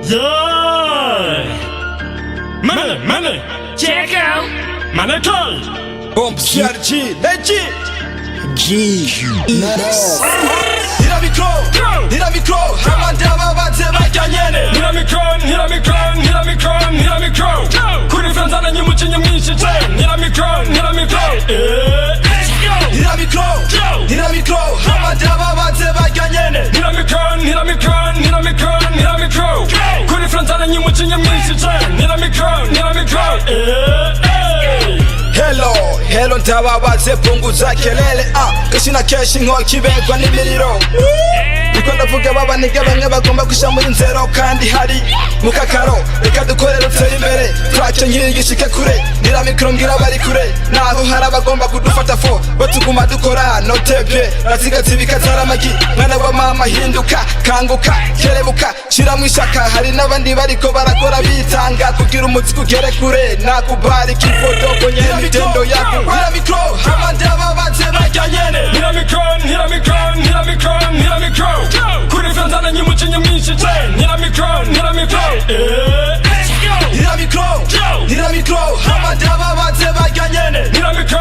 Yeah! Money! Check out! Money call! Bomb CRG, legit! Niramikro, hamandaba baze bajyanyene. Niramikro. Kuri franzana nyimucinye mwinshi cyane. Niramikro, hamandaba baze bajyanyene. Niramikro. Kuri franzana nyimucinye mwinshi cyane. Niramikro. Hello ntababaze punguza kelele Kashina keshi nkokibegwa n'imiriro Niko ndavuga baba niga bamwe bagomba gusha muri nzero kandi hari mukakaro reka dukorere uteye imbere twacyo nkigishike kure Niramikro ngira bari kure naho hari abagomba kudufata fo batuguma dukora notebye razigazi bikazara amagi mwana wa mama hinduka kanguka kerebuka shira mu ishaka hari n'abandi bariko barakora bitanga kugira umuziki ugere kure nakubari kifoto kwenye mitendo yako Niramikro hamandaba baze bajyanyene Niramikro kuri franzana nyimucinye mwinshi cyane Niramikro hamandaba baze bajyanyene Niramikro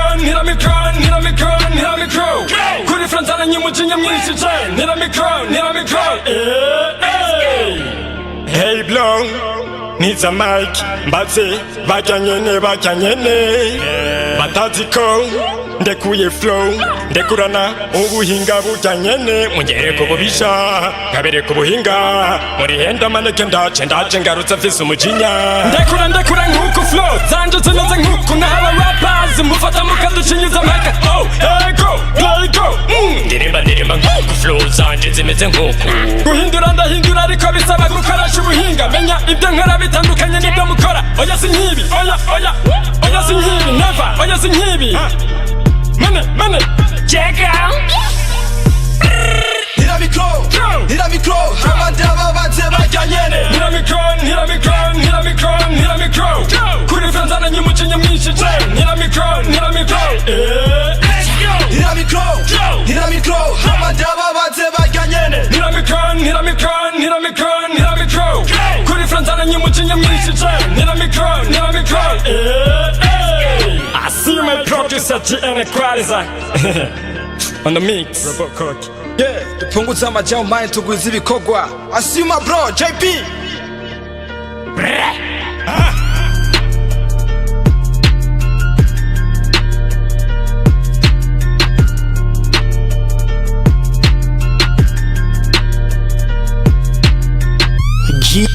kuri franzana nyimucinye mwinshi cyane Niramikro Hey Blong, needs a mic, mbatse bajyanyene batazi ko ndekuye flow ndekurana ubuhinga bujyanyene mugere ku bubisha kabere ku buhinga muri henda maneke ndace ngarutse mfise umujinya ndekura nk'uko flow zanje zimeze nk'uko n'aba rappers mufata mukaducinyiza maka go ndirimba nk'uko flow zanje zimeze nk'uko guhindura ndahindura ariko bisaba gukoresha ubuhinga menya ibyo nkora bitandukanye n'ibyo mukora oya si nkibi oya si nkibi never oya si nkibi Money, check out. Niramikro, hamandaba baze bajyanyene. Niramikro. Kuri franzana nyimucinye mwinshi cyane. Niramikro, hamandaba baze bajyanyene. Niramikro. Kuri franzana nyimucinye mwinshi cyane. Niramikro. I see my producer GN Equalizer on the mix. Yeah, dupunguza amajao mine tugwiza ibikogwa. I see my bro JP. G